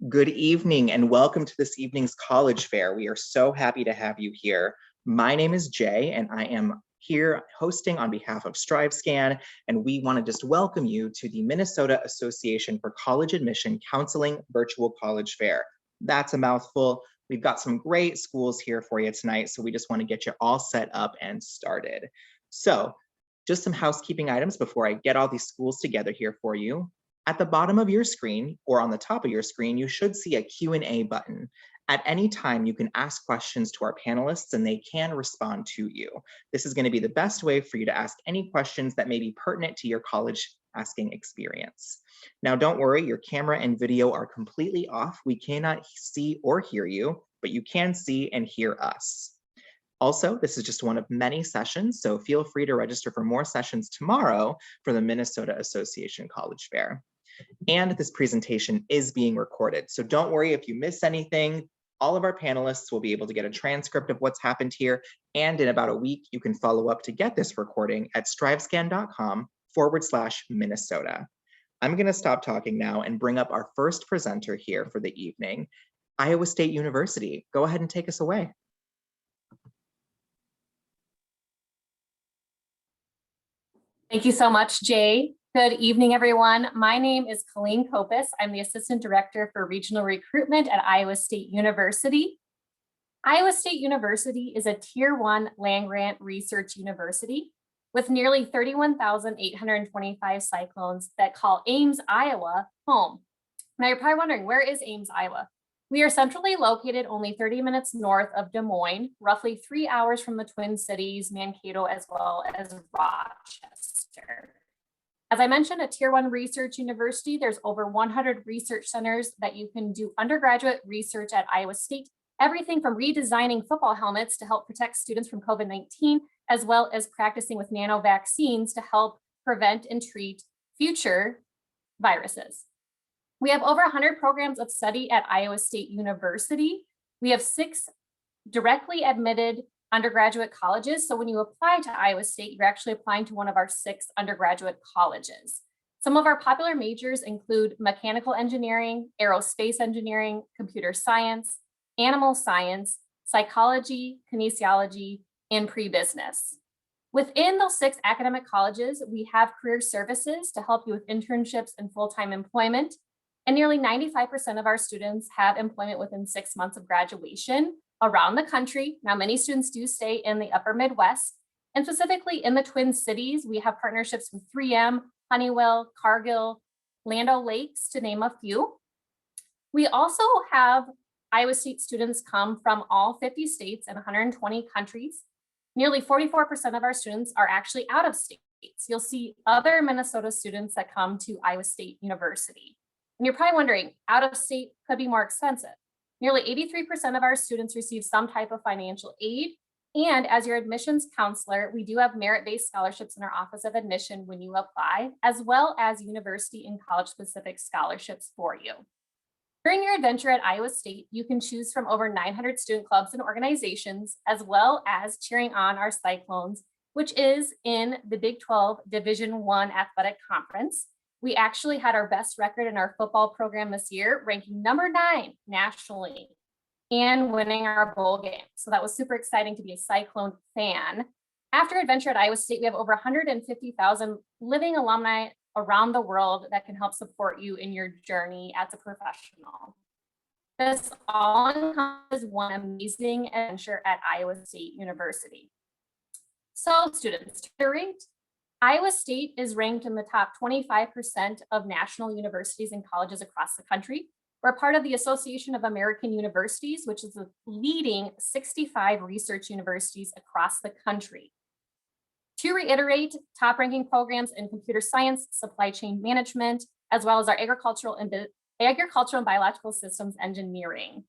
Good evening and welcome to this evening's college fair. We are so happy to have you here. My name is Jay and I am here hosting on behalf of StriveScan, and we want to just welcome you to the Minnesota Association for College Admission Counseling Virtual College Fair. That's a mouthful. We've got some great schools here for you tonight, so we just want to get you all set up and started. So just some housekeeping items before I get all these schools together here for you. At the bottom of your screen or on the top of your screen, you should see a Q&A button. At any time, you can ask questions to our panelists and they can respond to you. This is going to be the best way for you to ask any questions that may be pertinent to your college asking experience. Now, don't worry, your camera and video are completely off. We cannot see or hear you, but you can see and hear us. Also, this is just one of many sessions, so feel free to register for more sessions tomorrow for the Minnesota Association College Fair. And this presentation is being recorded, so don't worry if you miss anything. All of our panelists will be able to get a transcript of what's happened here, and in about a week, you can follow up to get this recording at strivescan.com/Minnesota. I'm going to stop talking now and bring up our first presenter here for the evening, Iowa State University. Go ahead and take us away. Thank you so much, Jay. Good evening, everyone. My name is Colleen Kopis. I'm the Assistant Director for Regional Recruitment at Iowa State University. Iowa State University is a Tier 1 land-grant research university with nearly 31,825 cyclones that call Ames, Iowa, home. Now you're probably wondering, where is Ames, Iowa? We are centrally located only 30 minutes north of Des Moines, roughly 3 hours from the Twin Cities, Mankato, as well as Rochester. As I mentioned, a Tier 1 research university, there's over 100 research centers that you can do undergraduate research at Iowa State, everything from redesigning football helmets to help protect students from COVID-19, as well as practicing with nano vaccines to help prevent and treat future viruses. We have over 100 programs of study at Iowa State University. We have 6 directly admitted undergraduate colleges. So when you apply to Iowa State, you're actually applying to one of our 6 undergraduate colleges. Some of our popular majors include mechanical engineering, aerospace engineering, computer science, animal science, psychology, kinesiology, and pre-business. Within those 6 academic colleges, we have career services to help you with internships and full-time employment. And nearly 95% of our students have employment within 6 months of graduation around the country. Now, many students do stay in the upper Midwest, and specifically in the Twin Cities, we have partnerships with 3M, Honeywell, Cargill, Land O'Lakes, to name a few. We also have Iowa State students come from all 50 states and 120 countries. Nearly 44% of our students are actually out of state. So you'll see other Minnesota students that come to Iowa State University. And you're probably wondering, out of state could be more expensive. Nearly 83% of our students receive some type of financial aid. And as your admissions counselor, we do have merit-based scholarships in our Office of Admission when you apply, as well as university and college-specific scholarships for you. During your adventure at Iowa State, you can choose from over 900 student clubs and organizations, as well as cheering on our Cyclones, which is in the Big 12 Division I Athletic Conference. We actually had our best record in our football program this year, ranking number 9 nationally and winning our bowl game. So that was super exciting to be a Cyclone fan. After adventure at Iowa State, we have over 150,000 living alumni around the world that can help support you in your journey as a professional. This all encompasses one amazing adventure at Iowa State University. So students, to rate, Iowa State is ranked in the top 25% of national universities and colleges across the country. We're part of the Association of American Universities, which is the leading 65 research universities across the country. To reiterate, top ranking programs in computer science, supply chain management, as well as our agricultural and biological systems engineering.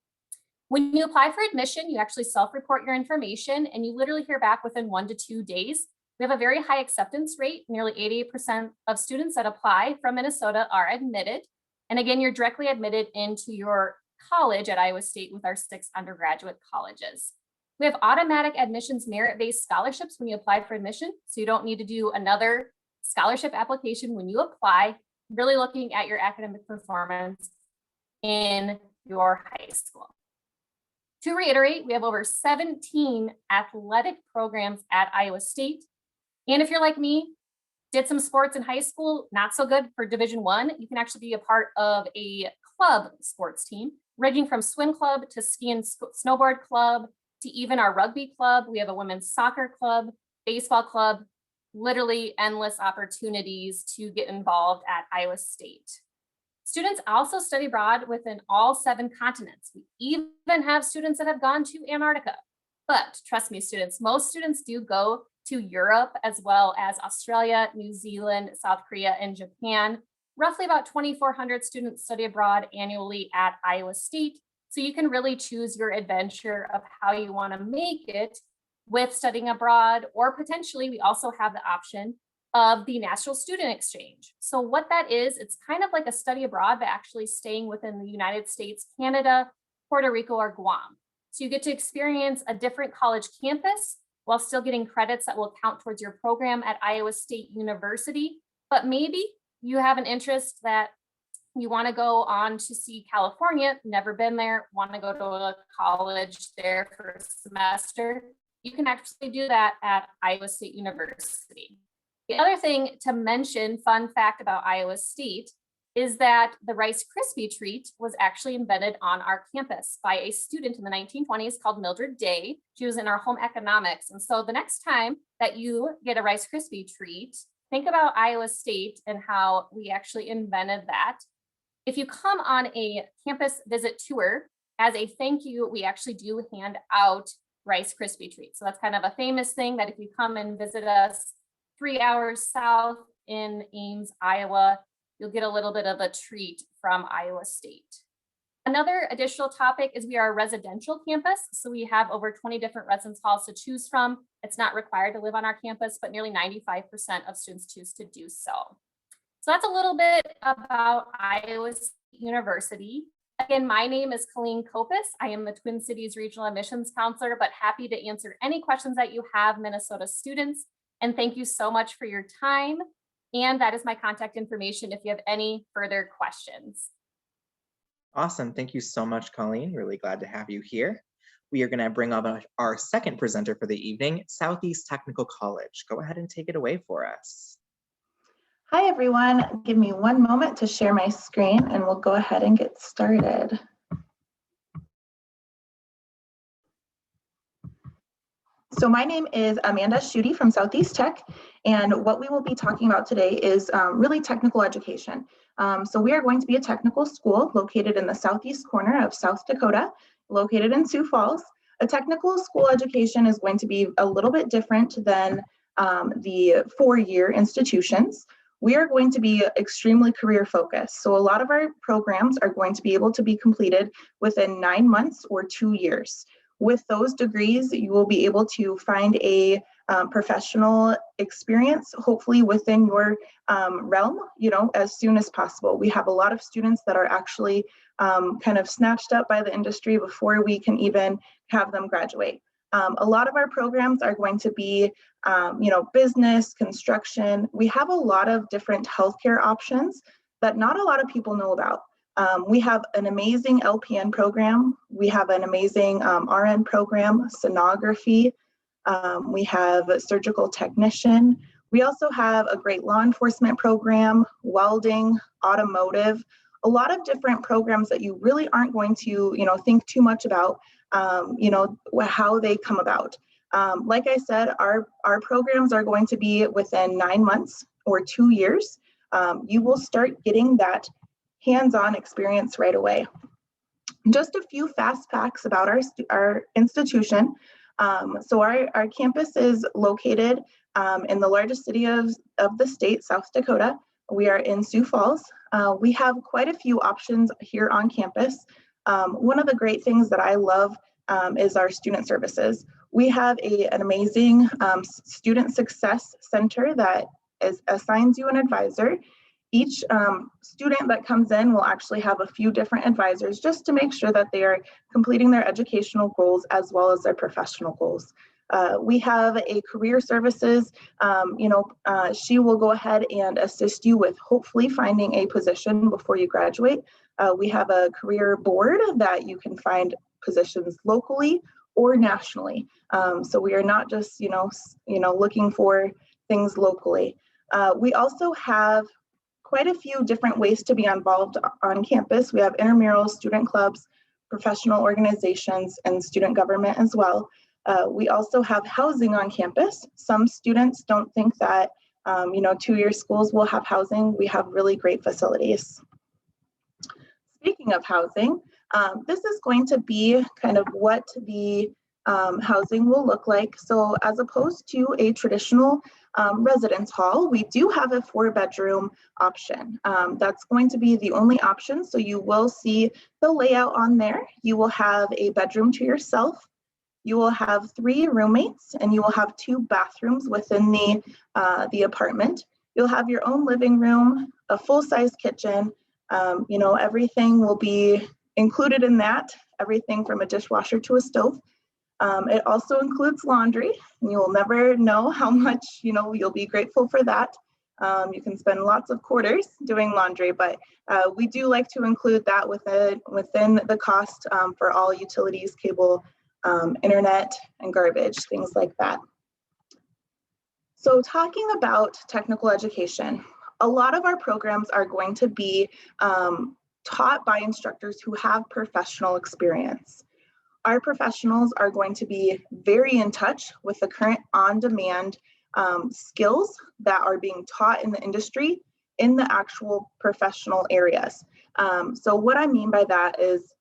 When you apply for admission, you actually self-report your information and you literally hear back within 1 to 2 days. We have a very high acceptance rate. Nearly 88% of students that apply from Minnesota are admitted. And again, you're directly admitted into your college at Iowa State with our 6 undergraduate colleges. We have automatic admissions merit-based scholarships when you apply for admission. So you don't need to do another scholarship application when you apply, really looking at your academic performance in your high school. To reiterate, we have over 17 athletic programs at Iowa State. And if you're like me, did some sports in high school, not so good for Division I, you can actually be a part of a club sports team, ranging from swim club to ski and snowboard club to even our rugby club. We have a women's soccer club, baseball club, literally endless opportunities to get involved at Iowa State. Students also study abroad within all 7 continents. We even have students that have gone to Antarctica. But trust me, students, most students do go to Europe as well as Australia, New Zealand, South Korea, and Japan. Roughly about 2,400 students study abroad annually at Iowa State. So you can really choose your adventure of how you want to make it with studying abroad, or potentially we also have the option of the National Student Exchange. So what that is, it's kind of like a study abroad, but actually staying within the United States, Canada, Puerto Rico, or Guam. So you get to experience a different college campus while still getting credits that will count towards your program at Iowa State University. But maybe you have an interest that you want to go on to see California, never been there, want to go to a college there for a semester. You can actually do that at Iowa State University. The other thing to mention, fun fact about Iowa State, is that the Rice Krispie treat was actually invented on our campus by a student in the 1920s called Mildred Day. She was in our home economics. And so the next time that you get a Rice Krispie treat, think about Iowa State and how we actually invented that. If you come on a campus visit tour, as a thank you, we actually do hand out Rice Krispie treats. So that's kind of a famous thing that if you come and visit us 3 hours south in Ames, Iowa, you'll get a little bit of a treat from Iowa State. Another additional topic is we are a residential campus. So we have over 20 different residence halls to choose from. It's not required to live on our campus, but nearly 95% of students choose to do so. So that's a little bit about Iowa State University. Again, my name is Colleen Kopis. I am the Twin Cities Regional Admissions Counselor, but happy to answer any questions that you have, Minnesota students. And thank you so much for your time. And that is my contact information if you have any further questions. Awesome. Thank you so much, Colleen. Really glad to have you here. We are going to bring up our second presenter for the evening, Southeast Technical College. Go ahead and take it away for us. Hi, everyone. Give me one moment to share my screen and we'll go ahead and get started. So my name is Amanda Schutte from Southeast Tech, and what we will be talking about today is really technical education. So we are going to be a technical school located in the southeast corner of South Dakota, located in Sioux Falls. A technical school education is going to be a little bit different than the 4-year institutions. We are going to be extremely career focused. So a lot of our programs are going to be able to be completed within 9 months or 2 years. With those degrees, you will be able to find a professional experience, hopefully within your realm, as soon as possible. We have a lot of students that are actually kind of snatched up by the industry before we can even have them graduate. A lot of our programs are going to be, business, construction. We have a lot of different healthcare options that not a lot of people know about. We have an amazing LPN program. We have an amazing RN program, sonography. We have a surgical technician. We also have a great law enforcement program, welding, automotive, a lot of different programs that you really aren't going to, think too much about, how they come about. Like I said, our programs are going to be within 9 months or 2 years. You will start getting that hands-on experience right away. Just a few fast facts about our institution. So our campus is located in the largest city of the state, South Dakota. We are in Sioux Falls. We have quite a few options here on campus. One of the great things that I love is our student services. We have an amazing student success center that assigns you an advisor. Each student that comes in will actually have a few different advisors just to make sure that they are completing their educational goals as well as their professional goals. We have a career services, she will go ahead and assist you with hopefully finding a position before you graduate. We have a career board that you can find positions locally or nationally. So we are not just, looking for things locally. We also have quite a few different ways to be involved on campus. We have intramurals, student clubs, professional organizations, and student government as well. We also have housing on campus. Some students don't think that, two-year schools will have housing. We have really great facilities. Speaking of housing, this is going to be kind of what the housing will look like. So as opposed to a traditional residence hall, we do have a 4-bedroom option. That's going to be the only option. So you will see the layout on there. You will have a bedroom to yourself. You will have 3 roommates, and you will have 2 bathrooms within the apartment. You'll have your own living room, a full-size kitchen. Everything will be included in that, everything from a dishwasher to a stove. It also includes laundry, and you will never know how much, you'll be grateful for that. You can spend lots of quarters doing laundry, but we do like to include that within the cost for all utilities, cable, internet, and garbage, things like that. So talking about technical education, a lot of our programs are going to be taught by instructors who have professional experience. Our professionals are going to be very in touch with the current on-demand skills that are being taught in the industry in the actual professional areas. So what I mean by that is,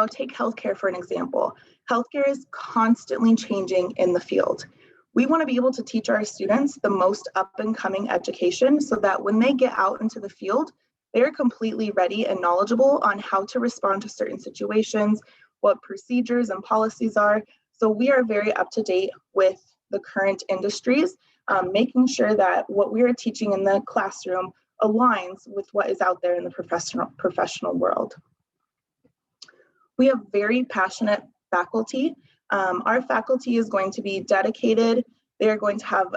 take healthcare for an example. Healthcare is constantly changing in the field. We want to be able to teach our students the most up and coming education so that when they get out into the field, they're completely ready and knowledgeable on how to respond to certain situations, what procedures and policies are. So we are very up to date with the current industries, making sure that what we are teaching in the classroom aligns with what is out there in the professional world. We have very passionate faculty. Our faculty is going to be dedicated. They are going to have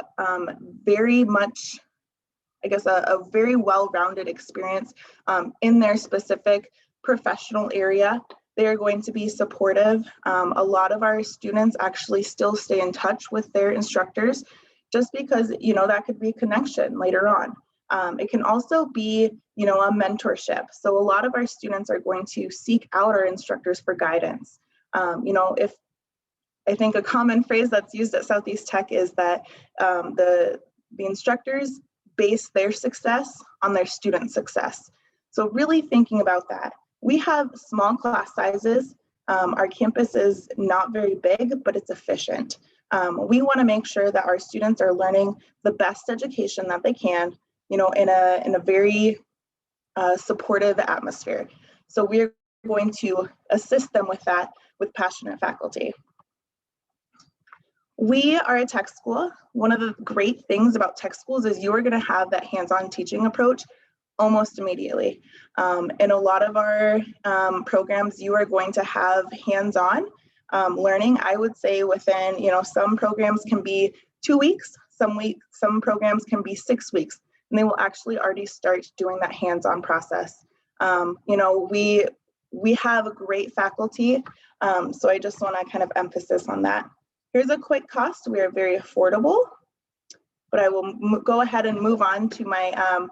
very much, a very well-rounded experience in their specific professional area. They are going to be supportive. A lot of our students actually still stay in touch with their instructors just because, that could be a connection later on. It can also be, a mentorship. So a lot of our students are going to seek out our instructors for guidance. If I think a common phrase that's used at Southeast Tech is that the instructors base their success on their student success. So really thinking about that. We have small class sizes. Our campus is not very big, but it's efficient. We want to make sure that our students are learning the best education that they can, in a very supportive atmosphere. So we're going to assist them with that with passionate faculty. We are a tech school. One of the great things about tech schools is you are going to have that hands-on teaching approach almost immediately. In a lot of our programs, you are going to have hands-on learning. I would say within, some programs can be 2 weeks, some programs can be 6 weeks, and they will actually already start doing that hands-on process. We have a great faculty, so I just want to kind of emphasis on that. Here's a quick cost. We are very affordable, but I will go ahead and move on to my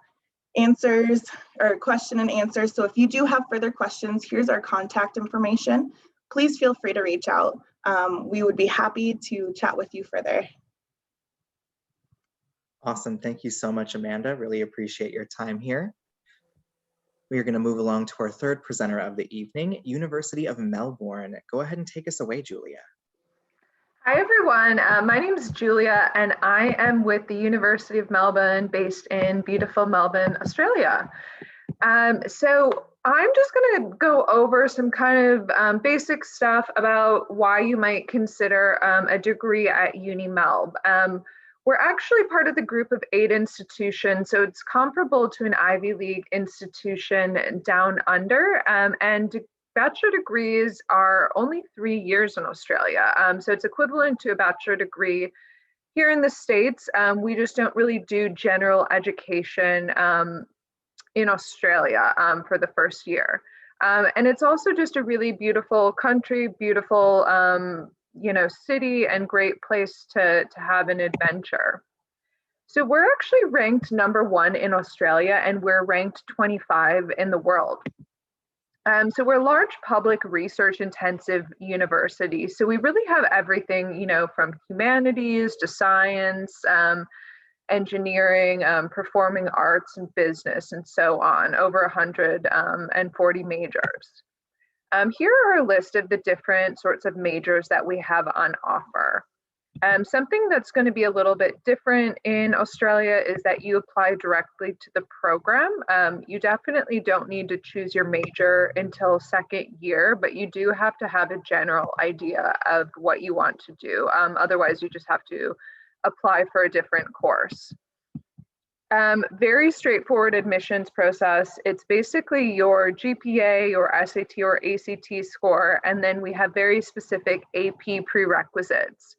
answers or question and answers. So if you do have further questions, here's our contact information. Please feel free to reach out. We would be happy to chat with you further. Awesome. Thank you so much, Amanda. Really appreciate your time here. We are going to move along to our third presenter of the evening, University of Melbourne. Go ahead and take us away, Julia. Hi, everyone. My name is Julia, and I am with the University of Melbourne, based in beautiful Melbourne, Australia. So I'm just going to go over some kind of basic stuff about why you might consider a degree at Uni Melb. We're actually part of the group of 8 institutions, so it's comparable to an Ivy League institution down under, and bachelor degrees are only 3 years in Australia. So it's equivalent to a bachelor degree here in the States. We just don't really do general education in Australia for the first year. And it's also just a really beautiful country, beautiful, city, and great place to have an adventure. So we're actually ranked #1 in Australia, and we're ranked 25 in the world. So we're a large public research intensive university. So we really have everything, from humanities to science, engineering, performing arts and business, and so on, over 140 majors. Here are a list of the different sorts of majors that we have on offer. Something that's going to be a little bit different in Australia is that you apply directly to the program. You definitely don't need to choose your major until second year, but you do have to have a general idea of what you want to do. Otherwise, you just have to apply for a different course. Very straightforward admissions process. It's basically your GPA, your SAT or ACT score, and then we have very specific AP prerequisites.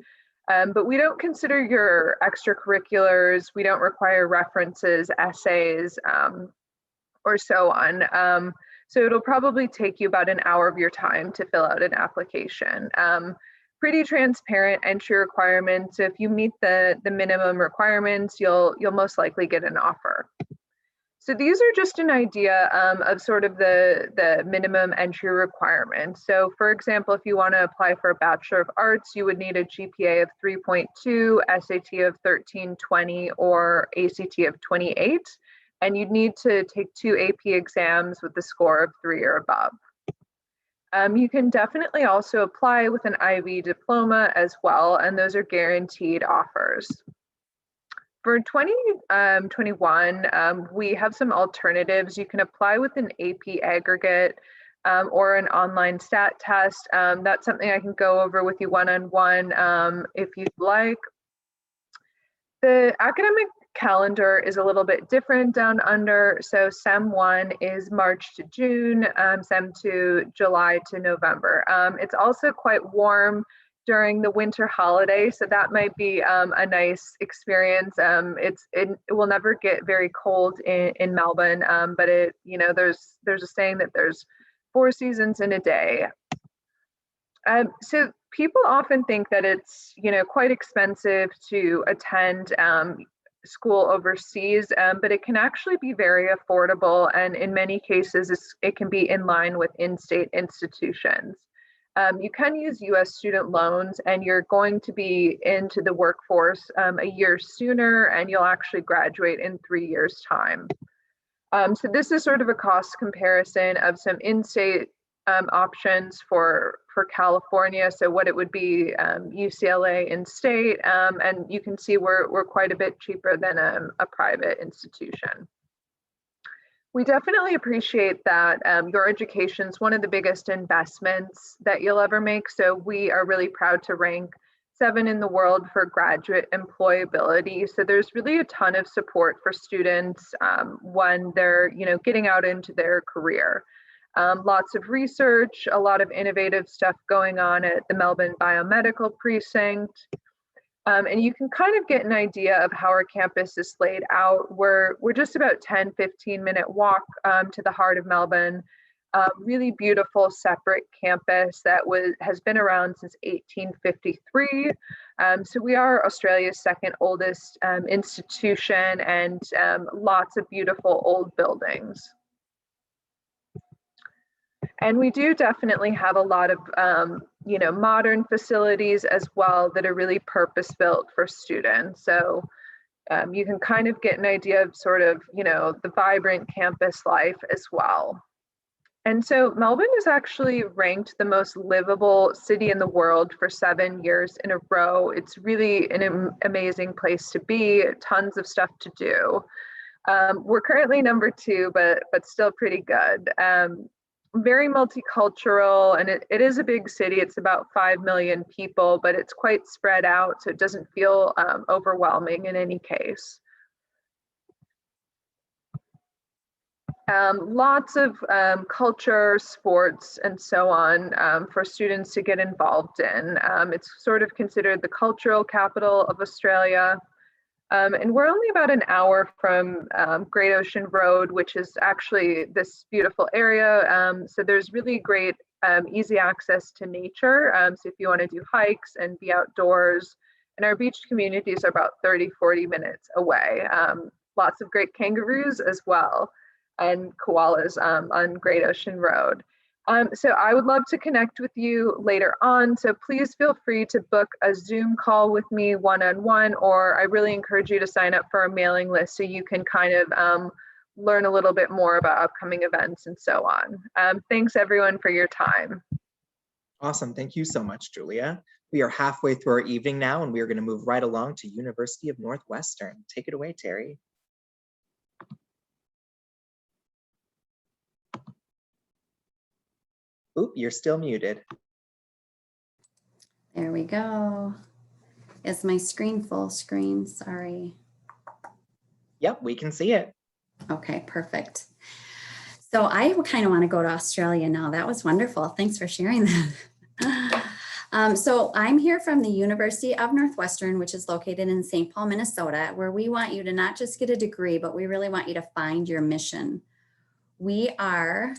But we don't consider your extracurriculars. We don't require references, essays, or so on. So it'll probably take you about an hour of your time to fill out an application. Pretty transparent entry requirements. So if you meet the minimum requirements, you'll most likely get an offer. So these are just an idea of sort of the minimum entry requirements. So for example, if you want to apply for a Bachelor of Arts, you would need a GPA of 3.2, SAT of 1320, or ACT of 28. And you'd need to take 2 AP exams with a score of 3 or above. You can definitely also apply with an IB diploma as well, and those are guaranteed offers. For 2021, we have some alternatives. You can apply with an AP aggregate or an online stat test. That's something I can go over with you one-on-one if you'd like. The academic calendar is a little bit different down under. So SEM 1 is March to June, SEM 2 July to November. It's also quite warm during the winter holiday, so that might be a nice experience. It will never get very cold in Melbourne, but there's a saying that there's 4 seasons in a day. So people often think that it's quite expensive to attend school overseas, but it can actually be very affordable, and in many cases it can be in line with in-state institutions. You can use US student loans, and you're going to be into the workforce a year sooner, and you'll actually graduate in 3 years' time. So this is sort of a cost comparison of some in-state options for California. So what it would be UCLA in-state, and you can see we're quite a bit cheaper than a private institution. We definitely appreciate that your education is one of the biggest investments that you'll ever make. So we are really proud to rank 7 in the world for graduate employability. So there's really a ton of support for students when they're getting out into their career. Lots of research, a lot of innovative stuff going on at the Melbourne Biomedical Precinct. And you can kind of get an idea of how our campus is laid out. We're just about 10-15 minute walk to the heart of Melbourne. Really beautiful separate campus that has been around since 1853. So we are Australia's 2nd oldest institution, and lots of beautiful old buildings. And we do definitely have a lot of, modern facilities as well that are really purpose-built for students. So you can kind of get an idea of sort of, the vibrant campus life as well. And so Melbourne is actually ranked the most livable city in the world for 7 years in a row. It's really an amazing place to be, tons of stuff to do. We're currently #2, but still pretty good. Very multicultural, and it is a big city. It's about 5 million people, but it's quite spread out, so it doesn't feel overwhelming in any case. Lots of culture, sports, and so on for students to get involved in. It's sort of considered the cultural capital of Australia. And we're only about an hour from Great Ocean Road, which is actually this beautiful area. So there's really great easy access to nature. So if you want to do hikes and be outdoors, and our beach communities are about 30-40 minutes away. Lots of great kangaroos as well, and koalas on Great Ocean Road. So I would love to connect with you later on. So please feel free to book a Zoom call with me one-on-one, or I really encourage you to sign up for our mailing list so you can kind of learn a little bit more about upcoming events and so on. Thanks everyone for your time. Awesome. Thank you so much, Julia. We are halfway through our evening now, and we are going to move right along to University of Northwestern. Take it away, Terry. Oop, you're still muted. There we go. Is my screen full screen? Sorry. Yep, we can see it. Okay, perfect. So I kind of want to go to Australia now. That was wonderful. Thanks for sharing that. So I'm here from the University of Northwestern, which is located in St. Paul, Minnesota, where we want you to not just get a degree, but we really want you to find your mission. We are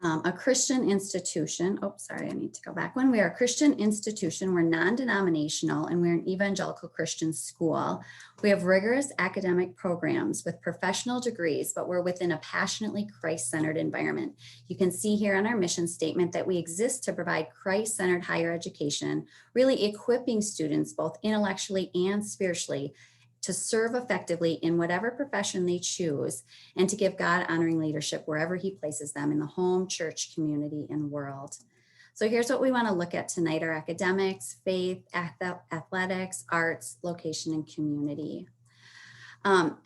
a Christian institution. Oh, sorry, I need to go back one. We are a Christian institution. We're non-denominational, and we're an evangelical Christian school. We have rigorous academic programs with professional degrees, but we're within a passionately Christ-centered environment. You can see here on our mission statement that we exist to provide Christ-centered higher education, really equipping students both intellectually and spiritually to serve effectively in whatever profession they choose, and to give God-honoring leadership wherever he places them in the home, church, community, and world. So here's what we want to look at tonight: our academics, faith, athletics, arts, location, and community.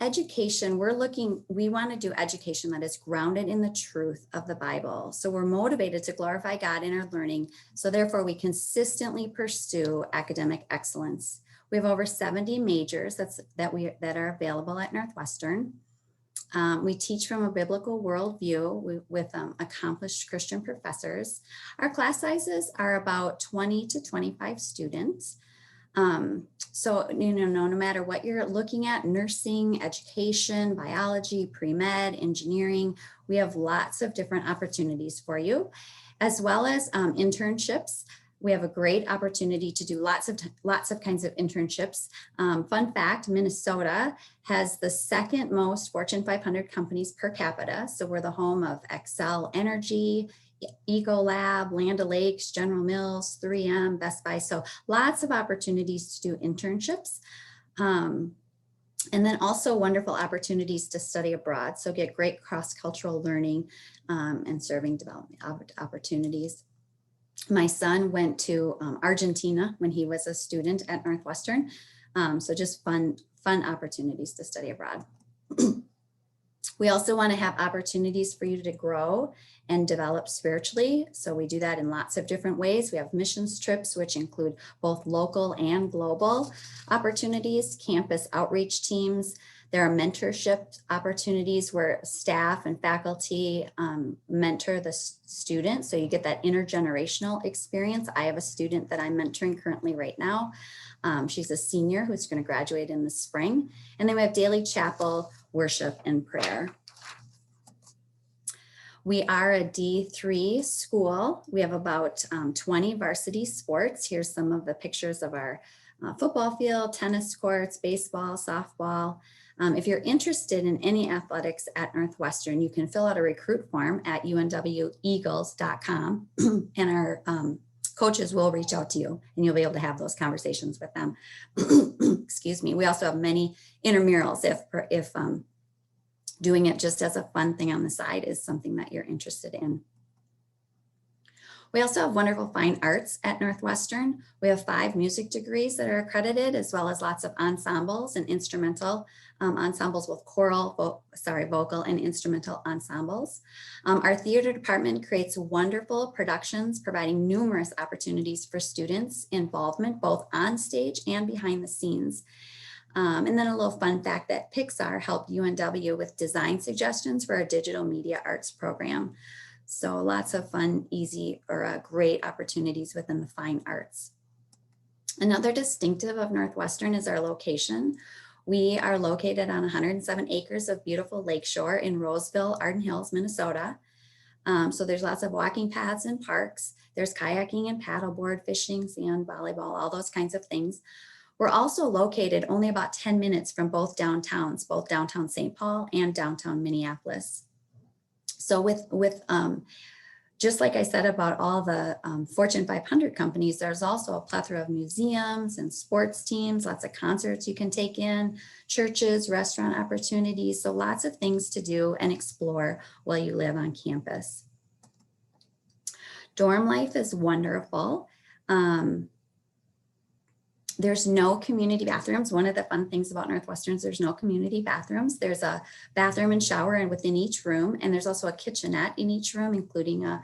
Education, we want to do education that is grounded in the truth of the Bible. So we're motivated to glorify God in our learning. So therefore we consistently pursue academic excellence. We have over 70 majors that are available at Northwestern. We teach from a biblical worldview with accomplished Christian professors. Our class sizes are about 20 to 25 students. So, no matter what you're looking at, nursing, education, biology, pre-med, engineering, we have lots of different opportunities for you, as well as internships. We have a great opportunity to do lots of kinds of internships. Fun fact, Minnesota has the second most Fortune 500 companies per capita. So we're the home of Excel Energy, Ecolab, Land O'Lakes, General Mills, 3M, Best Buy. So lots of opportunities to do internships. And then also wonderful opportunities to study abroad. So get great cross-cultural learning and serving development opportunities. My son went to Argentina when he was a student at Northwestern. So just fun opportunities to study abroad. We also want to have opportunities for you to grow and develop spiritually. So we do that in lots of different ways. We have missions trips, which include both local and global opportunities, campus outreach teams. There are mentorship opportunities where staff and faculty mentor the student. So you get that intergenerational experience. I have a student that I'm mentoring currently right now. She's a senior who's going to graduate in the spring. And then we have daily chapel, worship, and prayer. We are a D3 school. We have about 20 varsity sports. Here's some of the pictures of our football field, tennis courts, baseball, softball. If you're interested in any athletics at Northwestern, you can fill out a recruit form at unweagles.com and our coaches will reach out to you and you'll be able to have those conversations with them. Excuse me. We also have many intramurals if doing it just as a fun thing on the side is something that you're interested in. We also have wonderful fine arts at Northwestern. We have 5 music degrees that are accredited, as well as lots of ensembles and instrumental ensembles with vocal and instrumental ensembles. Our theater department creates wonderful productions, providing numerous opportunities for students' involvement, both on stage and behind the scenes. And then a little fun fact that Pixar helped UNW with design suggestions for our digital media arts program. So lots of fun, easy, or great opportunities within the fine arts. Another distinctive of Northwestern is our location. We are located on 107 acres of beautiful lakeshore in Roseville, Arden Hills, Minnesota. So there's lots of walking paths and parks. There's kayaking and paddleboard, fishing, sand, volleyball, all those kinds of things. We're also located only about 10 minutes from both downtowns, both downtown St. Paul and downtown Minneapolis. So just like I said about all the Fortune 500 companies, there's also a plethora of museums and sports teams, lots of concerts you can take in, churches, restaurant opportunities. So lots of things to do and explore while you live on campus. Dorm life is wonderful. There's no community bathrooms. One of the fun things about Northwestern is there's no community bathrooms. There's a bathroom and shower and within each room. And there's also a kitchenette in each room, including a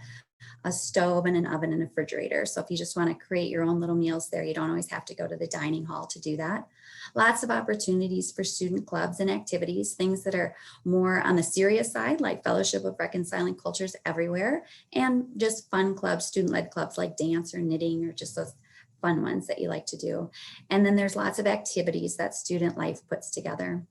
stove and an oven and a refrigerator. So if you just want to create your own little meals there, you don't always have to go to the dining hall to do that. Lots of opportunities for student clubs and activities, things that are more on the serious side, like Fellowship of Reconciling Cultures Everywhere, and just fun clubs, student-led clubs like dance or knitting or just those fun ones that you like to do. And then there's lots of activities that student life puts together.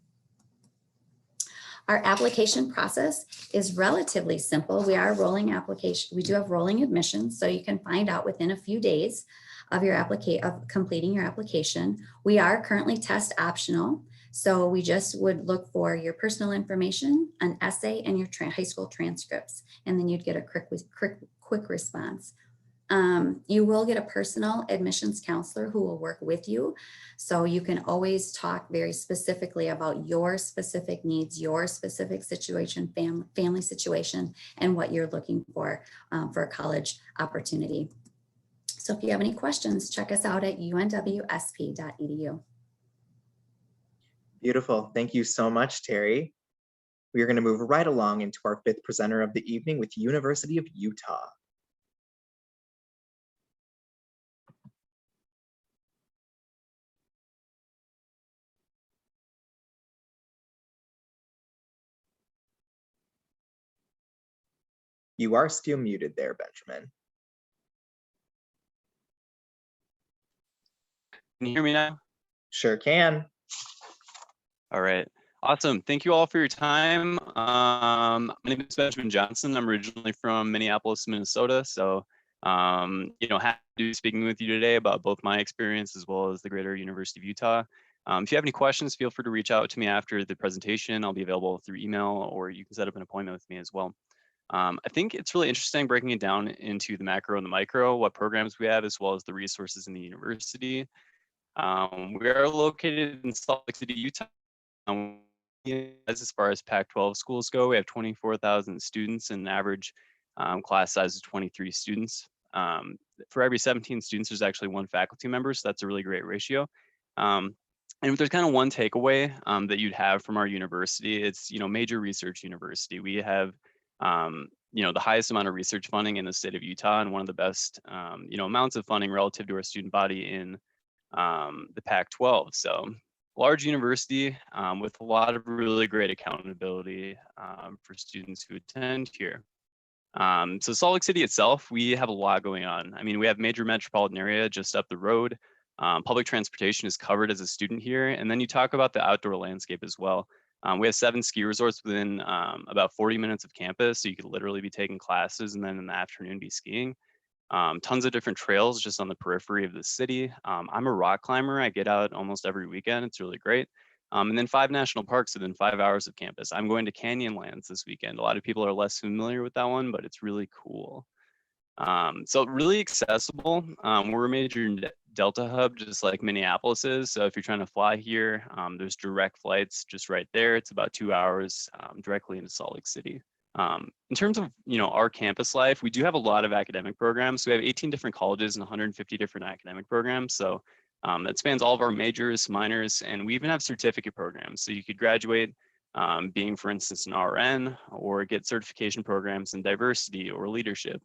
Our application process is relatively simple. We are rolling application. We do have rolling admissions, so you can find out within a few days of completing your application. We are currently test optional, so we just would look for your personal information, an essay, and your high school transcripts, and then you'd get a quick response. You will get a personal admissions counselor who will work with you. So you can always talk very specifically about your specific needs, your specific situation, family situation, and what you're looking for a college opportunity. So if you have any questions, check us out at unwsp.edu. Beautiful. Thank you so much, Terry. We are going to move right along into our fifth presenter of the evening with University of Utah. You are still muted there, Benjamin. Can you hear me now? Sure can. All right. Awesome. Thank you all for your time. My name is Benjamin Johnson. I'm originally from Minneapolis, Minnesota. So, happy to be speaking with you today about both my experience as well as the greater University of Utah. If you have any questions, feel free to reach out to me after the presentation. I'll be available through email, or you can set up an appointment with me as well. I think it's really interesting breaking it down into the macro and the micro, what programs we have, as well as the resources in the university. We are located in Salt Lake City, Utah. As far as Pac-12 schools go, we have 24,000 students and an average class size of 23 students. For every 17 students, there's actually one faculty member, so that's a really great ratio. And if there's kind of one takeaway that you'd have from our university, it's, major research university. We have the highest amount of research funding in the state of Utah, and one of the best, amounts of funding relative to our student body in the Pac-12. So large university with a lot of really great accountability for students who attend here. So Salt Lake City itself, we have a lot going on. I mean, we have major metropolitan area just up the road. Public transportation is covered as a student here. And then you talk about the outdoor landscape as well. We have 7 ski resorts within about 40 minutes of campus. So you could literally be taking classes and then in the afternoon be skiing. Tons of different trails just on the periphery of the city. I'm a rock climber. I get out almost every weekend. It's really great. And then 5 national parks within 5 hours of campus. I'm going to Canyonlands this weekend. A lot of people are less familiar with that one, but it's really cool. So really accessible. We're a major Delta hub, just like Minneapolis is. So if you're trying to fly here, there's direct flights just right there. It's about 2 hours directly into Salt Lake City. In terms of, our campus life, we do have a lot of academic programs. So we have 18 different colleges and 150 different academic programs. So that spans all of our majors, minors, and we even have certificate programs. So you could graduate being, for instance, an RN, or get certification programs in diversity or leadership.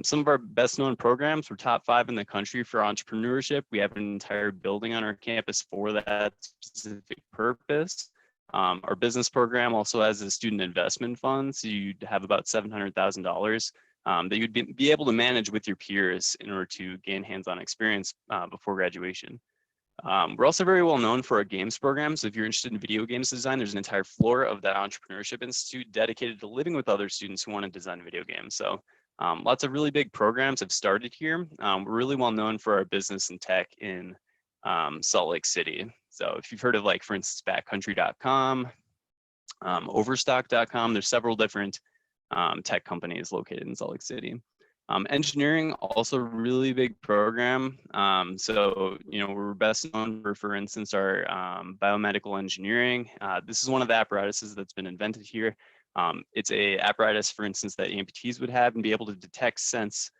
Some of our best known programs, we're top 5 in the country for entrepreneurship. We have an entire building on our campus for that specific purpose. Our business program also has a student investment fund. So you'd have about $700,000 that you'd be able to manage with your peers in order to gain hands-on experience before graduation. We're also very well known for our games program. So if you're interested in video games design, there's an entire floor of that Entrepreneurship Institute dedicated to living with other students who want to design video games. So lots of really big programs have started here. We're really well known for our business and tech in Salt Lake City. So if you've heard of, like, for instance, backcountry.com, overstock.com, there's several different tech companies located in Salt Lake City. Engineering, also a really big program. So, we're best known for instance, our biomedical engineering. This is one of the apparatuses that's been invented here. It's a apparatus, for instance, that amputees would have and be able to detect sense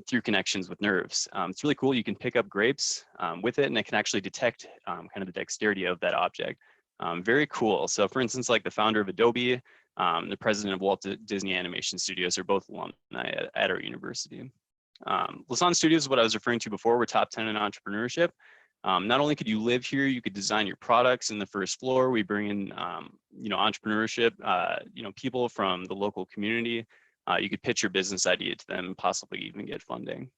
through connections with nerves. It's really cool. You can pick up grapes with it, and it can actually detect kind of the dexterity of that object. Very cool. So for instance, like the founder of Adobe, the president of Walt Disney Animation Studios are both alumni at our university. Lasan Studios is what I was referring to before. We're top 10 in entrepreneurship. Not only could you live here, you could design your products in the first floor. We bring in, entrepreneurship, people from the local community. You could pitch your business idea to them and possibly even get funding.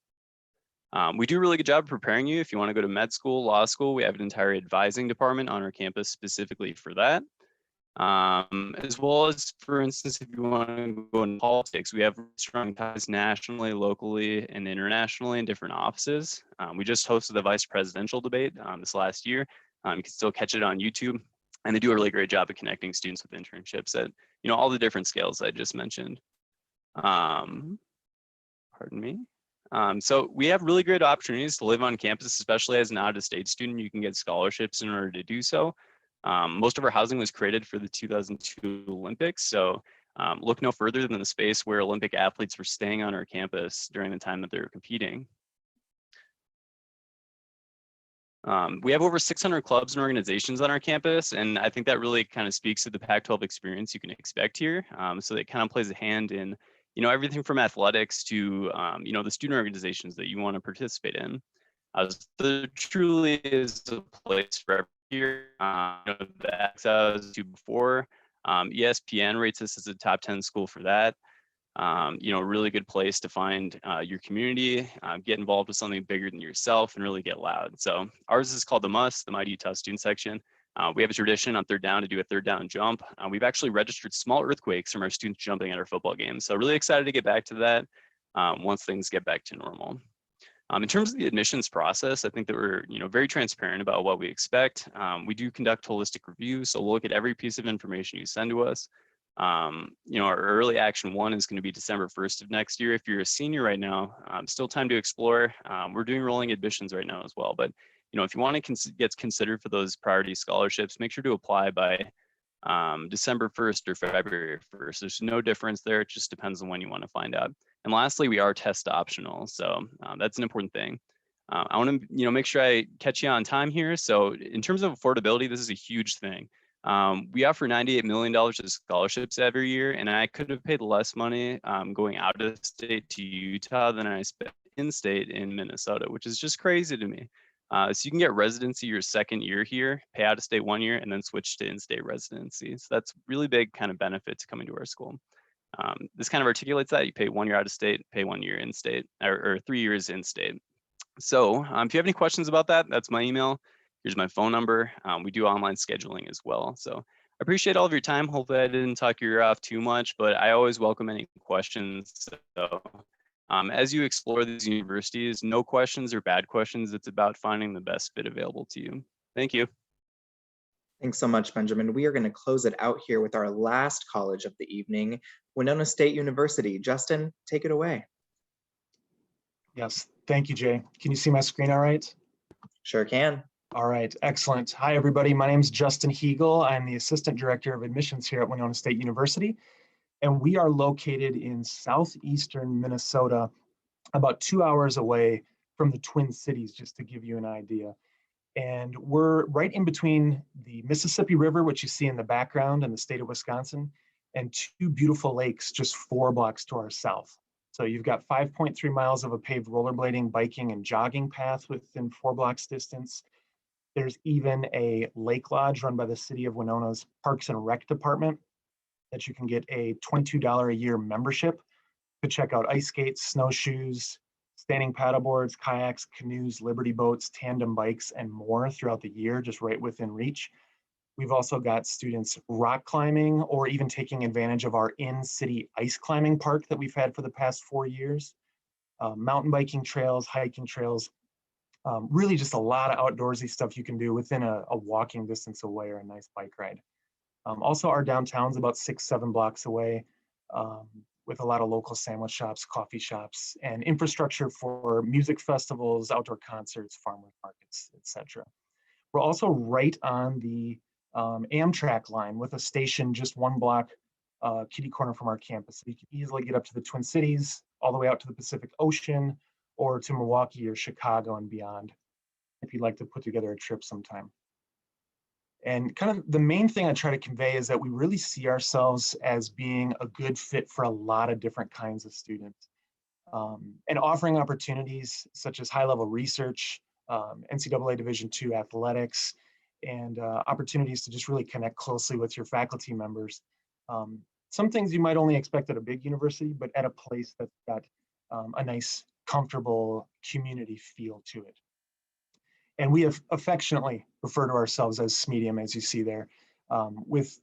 We do a really good job of preparing you if you want to go to med school, law school. We have an entire advising department on our campus specifically for that. As well as, for instance, if you want to go into politics, we have strong ties nationally, locally, and internationally in different offices. We just hosted the vice presidential debate this last year. You can still catch it on YouTube, and they do a really great job of connecting students with internships at all the different scales I just mentioned. Pardon me. So we have really great opportunities to live on campus, especially as an out-of-state student. You can get scholarships in order to do so. Most of our housing was created for the 2002 Olympics. So look no further than the space where Olympic athletes were staying on our campus during the time that they were competing. We have over 600 clubs and organizations on our campus, and I think that really kind of speaks to the Pac-12 experience you can expect here. So it kind of plays a hand in everything from athletics to the student organizations that you want to participate in. There truly is a place for every year. The X I was to before, ESPN rates us as a top 10 school for that. A really good place to find your community, get involved with something bigger than yourself, and really get loud. So ours is called the MUST, the Mighty Utah Student Section. We have a tradition on third down to do a third down jump. We've actually registered small earthquakes from our students jumping at our football games. So really excited to get back to that once things get back to normal. In terms of the admissions process, I think that we're very transparent about what we expect. We do conduct holistic reviews, so we'll look at every piece of information you send to us. Our early action one is going to be December 1st of next year. If you're a senior right now, still time to explore. We're doing rolling admissions right now as well, but if you want to get considered for those priority scholarships, make sure to apply by December 1st or February 1st. There's no difference there. It just depends on when you want to find out. And lastly, we are test optional. So that's an important thing. I want to make sure I catch you on time here. So in terms of affordability, this is a huge thing. We offer $98 million of scholarships every year, and I could have paid less money going out of state to Utah than I spent in state in Minnesota, which is just crazy to me. So you can get residency your second year here, pay out of state 1 year, and then switch to in-state residency. So that's really big kind of benefit to coming to our school. This kind of articulates that you pay 1 year out of state, pay 1 year in state, or 3 years in state. So if you have any questions about that, that's my email. Here's my phone number. We do online scheduling as well. So I appreciate all of your time. Hopefully I didn't talk your ear off too much, but I always welcome any questions. So as you explore these universities, no questions are bad questions. It's about finding the best fit available to you. Thank you. Thanks so much, Benjamin. We are going to close it out here with our last college of the evening, Winona State University. Justin, take it away. Yes, thank you, Jay. Can you see my screen all right? Sure can. All right, excellent. Hi, everybody. My name is Justin Hegel. I'm the Assistant Director of Admissions here at Winona State University, and we are located in southeastern Minnesota, about 2 hours away from the Twin Cities, just to give you an idea. And we're right in between the Mississippi River, which you see in the background, in the state of Wisconsin, and two beautiful lakes just 4 blocks to our south. So you've got 5.3 miles of a paved rollerblading, biking, and jogging path within 4 blocks distance. There's even a lake lodge run by the city of Winona's Parks and Rec Department that you can get a $22 a year membership to check out ice skates, snowshoes, standing paddleboards, kayaks, canoes, liberty boats, tandem bikes, and more throughout the year, just right within reach. We've also got students rock climbing or even taking advantage of our in-city ice climbing park that we've had for the past 4 years. Mountain biking trails, hiking trails, really just a lot of outdoorsy stuff you can do within a walking distance away or a nice bike ride. Also, our downtown's about 6-7 blocks away, with a lot of local sandwich shops, coffee shops, and infrastructure for music festivals, outdoor concerts, farmers markets, etc. We're also right on the Amtrak line with a station just 1 block kitty corner from our campus. So you can easily get up to the Twin Cities, all the way out to the Pacific Ocean, or to Milwaukee or Chicago and beyond, if you'd like to put together a trip sometime. And kind of the main thing I try to convey is that we really see ourselves as being a good fit for a lot of different kinds of students, and offering opportunities such as high-level research, NCAA Division II athletics, and opportunities to just really connect closely with your faculty members. Some things you might only expect at a big university, but at a place that's got a nice, comfortable community feel to it. And we have affectionately refer to ourselves as SMEDIUM, as you see there, with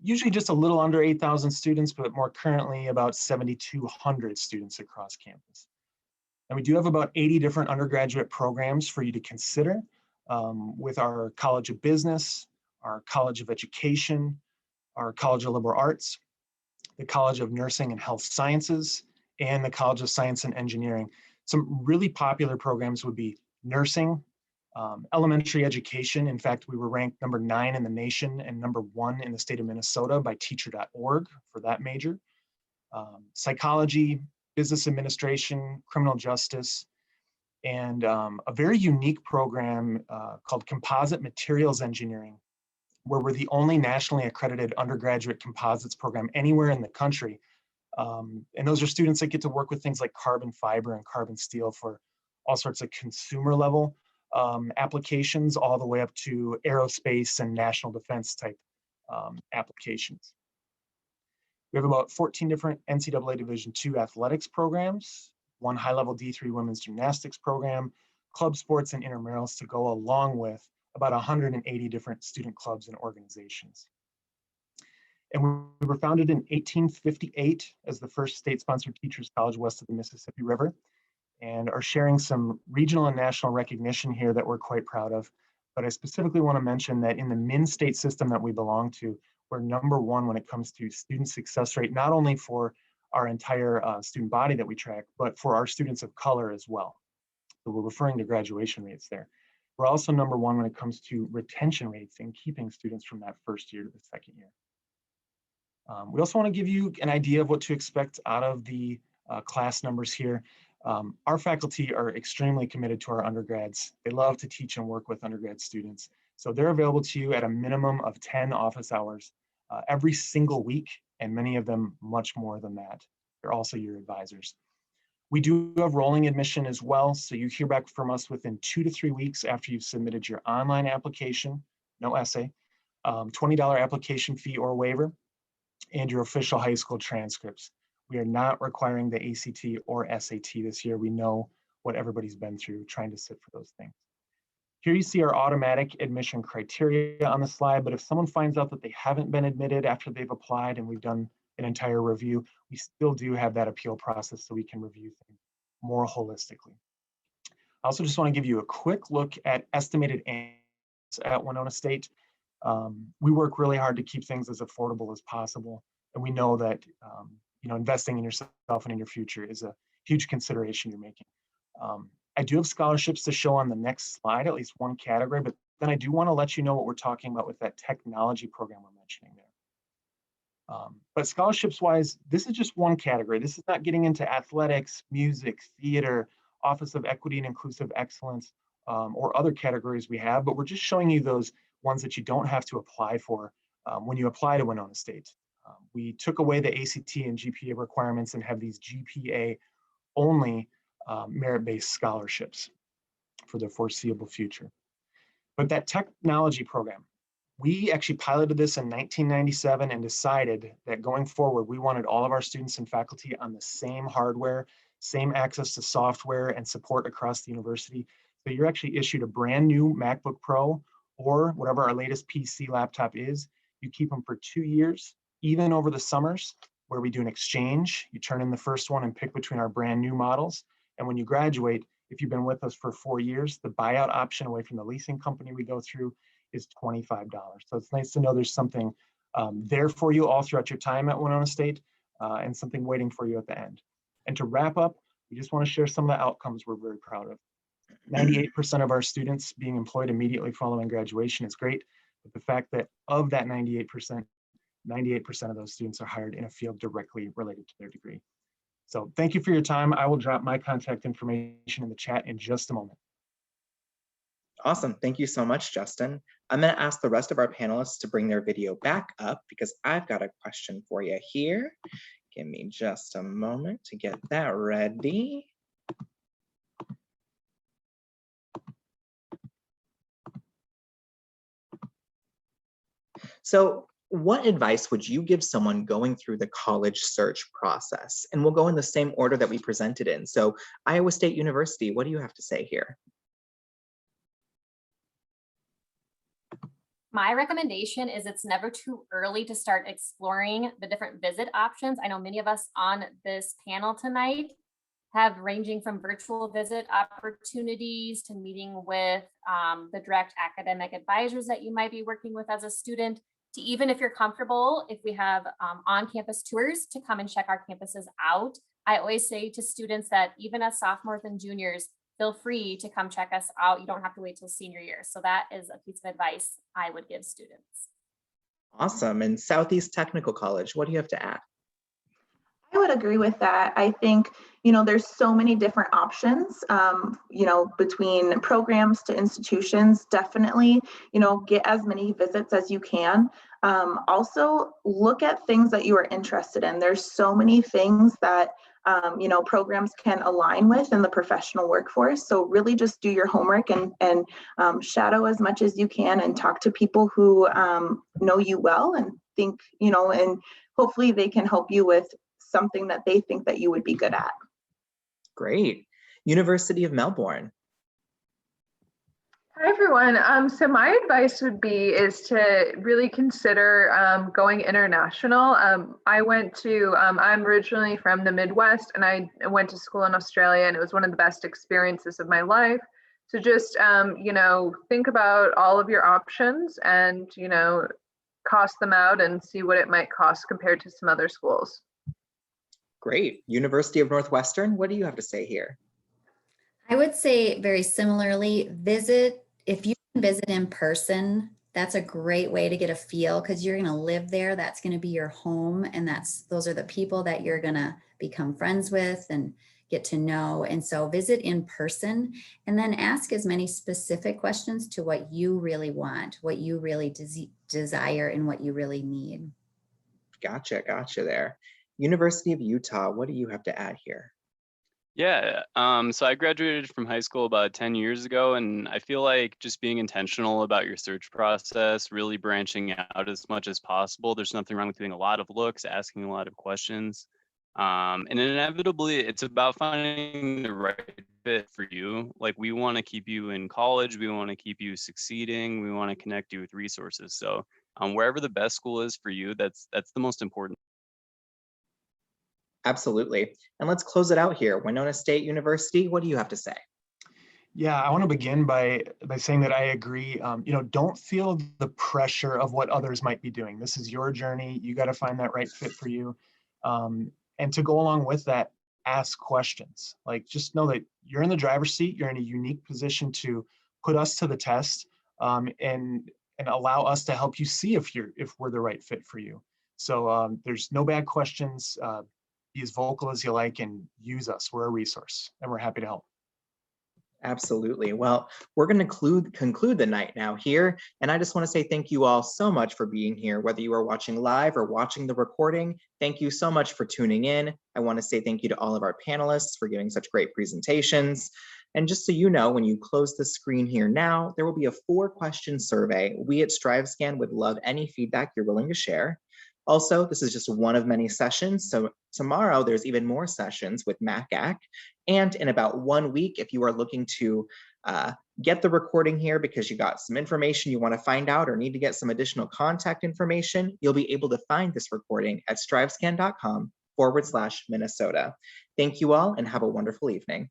usually just a little under 8,000 students, but more currently about 7,200 students across campus. And we do have about 80 different undergraduate programs for you to consider, with our College of Business, our College of Education, our College of Liberal Arts, the College of Nursing and Health Sciences, and the College of Science and Engineering. Some really popular programs would be nursing, elementary education. In fact, we were ranked number 9 in the nation and number 1 in the state of Minnesota by teacher.org for that major. Psychology, business administration, criminal justice, and a very unique program called Composite Materials Engineering, where we're the only nationally accredited undergraduate composites program anywhere in the country. And those are students that get to work with things like carbon fiber and carbon steel for all sorts of consumer level applications, all the way up to aerospace and national defense type applications. We have about 14 different NCAA Division II athletics programs, 1 high-level D3 women's gymnastics program, club sports and intramurals to go along with about 180 different student clubs and organizations. And we were founded in 1858 as the first state-sponsored teachers college west of the Mississippi River, and are sharing some regional and national recognition here that we're quite proud of. But I specifically want to mention that in the min-state system that we belong to, we're number 1 when it comes to student success rate, not only for our entire student body that we track, but for our students of color as well. So we're referring to graduation rates there. We're also number 1 when it comes to retention rates and keeping students from that first year to the second year. We also want to give you an idea of what to expect out of the class numbers here. Our faculty are extremely committed to our undergrads. They love to teach and work with undergrad students. So they're available to you at a minimum of 10 office hours every single week, and many of them much more than that. They're also your advisors. We do have rolling admission as well, so you hear back from us within 2 to 3 weeks after you've submitted your online application, no essay, $20 application fee or waiver, and your official high school transcripts. We are not requiring the ACT or SAT this year. We know what everybody's been through trying to sit for those things. Here you see our automatic admission criteria on the slide, but if someone finds out that they haven't been admitted after they've applied and we've done an entire review, we still do have that appeal process so we can review things more holistically. I also just want to give you a quick look at estimated answers at Winona State. We work really hard to keep things as affordable as possible, and we know that investing in yourself and in your future is a huge consideration you're making. I do have scholarships to show on the next slide, at least one category, but then I do want to let you know what we're talking about with that technology program we're mentioning there. But scholarships wise, this is just one category. This is not getting into athletics, music, theater, Office of Equity and Inclusive Excellence, or other categories we have, but we're just showing you those ones that you don't have to apply for when you apply to Winona State. We took away the ACT and GPA requirements and have these GPA only merit-based scholarships for the foreseeable future. But that technology program, We actually piloted this in 1997 and decided that going forward, we wanted all of our students and faculty on the same hardware, same access to software and support across the university. So you're actually issued a brand new MacBook Pro or whatever our latest PC laptop is. You keep them for 2 years, even over the summers, where we do an exchange. You turn in the first one and pick between our brand new models. And when you graduate, if you've been with us for 4 years, the buyout option away from the leasing company we go through is $25. So it's nice to know there's something there for you all throughout your time at Winona State and something waiting for you at the end. And to wrap up, we just want to share some of the outcomes we're very proud of. 98% of our students being employed immediately following graduation is great, but the fact that of that 98% of those students are hired in a field directly related to their degree. So thank you for your time. I will drop my contact information in the chat in just a moment. Awesome. Thank you so much, Justin. I'm going to ask the rest of our panelists to bring their video back up because I've got a question for you here. Give me just a moment to get that ready. So what advice would you give someone going through the college search process? And we'll go in the same order that we presented in. So Iowa State University, what do you have to say here? My recommendation is it's never too early to start exploring the different visit options. I know many of us on this panel tonight have ranging from virtual visit opportunities to meeting with the direct academic advisors that you might be working with as a student, to even if you're comfortable, if we have on-campus tours to come and check our campuses out. I always say to students that even as sophomores and juniors, feel free to come check us out. You don't have to wait till senior year. So that is a piece of advice I would give students. Awesome. And Southeast Technical College, what do you have to add? I would agree with that. I think, there's so many different options, between programs to institutions. Definitely, get as many visits as you can. Also, look at things that you are interested in. There's so many things that, programs can align with in the professional workforce. So really just do your homework and shadow as much as you can and talk to people who know you well and think, and hopefully they can help you with something that they think that you would be good at. Great. University of Melbourne. Hi, everyone. So my advice would be is to really consider going international. I'm originally from the Midwest, and I went to school in Australia, and it was one of the best experiences of my life. So just, think about all of your options and, cost them out and see what it might cost compared to some other schools. Great. University of Northwestern, what do you have to say here? I would say very similarly, if you can visit in person, that's a great way to get a feel because you're going to live there. That's going to be your home. And those are the people that you're going to become friends with and get to know. And so visit in person and then ask as many specific questions to what you really want, what you really desire and what you really need. Gotcha there. University of Utah, what do you have to add here? Yeah, so I graduated from high school about 10 years ago, and I feel like just being intentional about your search process, really branching out as much as possible. There's nothing wrong with doing a lot of looks, asking a lot of questions. And inevitably, it's about finding the right fit for you. Like, we want to keep you in college, we want to keep you succeeding, we want to connect you with resources. So wherever the best school is for you, that's the most important. Absolutely. And let's close it out here. Winona State University, what do you have to say? Yeah, I want to begin by saying that I agree. Don't feel the pressure of what others might be doing. This is your journey. You got to find that right fit for you. And to go along with that, ask questions. Like, just know that you're in the driver's seat. You're in a unique position to put us to the test and allow us to help you see if we're the right fit for you. So there's no bad questions. Be as vocal as you like and use us. We're a resource and we're happy to help. Absolutely. Well, we're going to conclude the night now here. And I just want to say thank you all so much for being here, whether you are watching live or watching the recording. Thank you so much for tuning in. I want to say thank you to all of our panelists for giving such great presentations. And just so you know, when you close the screen here now, there will be a 4-question survey. We at StriveScan would love any feedback you're willing to share. Also, this is just one of many sessions. So tomorrow there's even more sessions with MACAC. And in about 1 week, if you are looking to get the recording here because you got some information you want to find out or need to get some additional contact information, you'll be able to find this recording at strivescan.com/Minnesota. Thank you all and have a wonderful evening.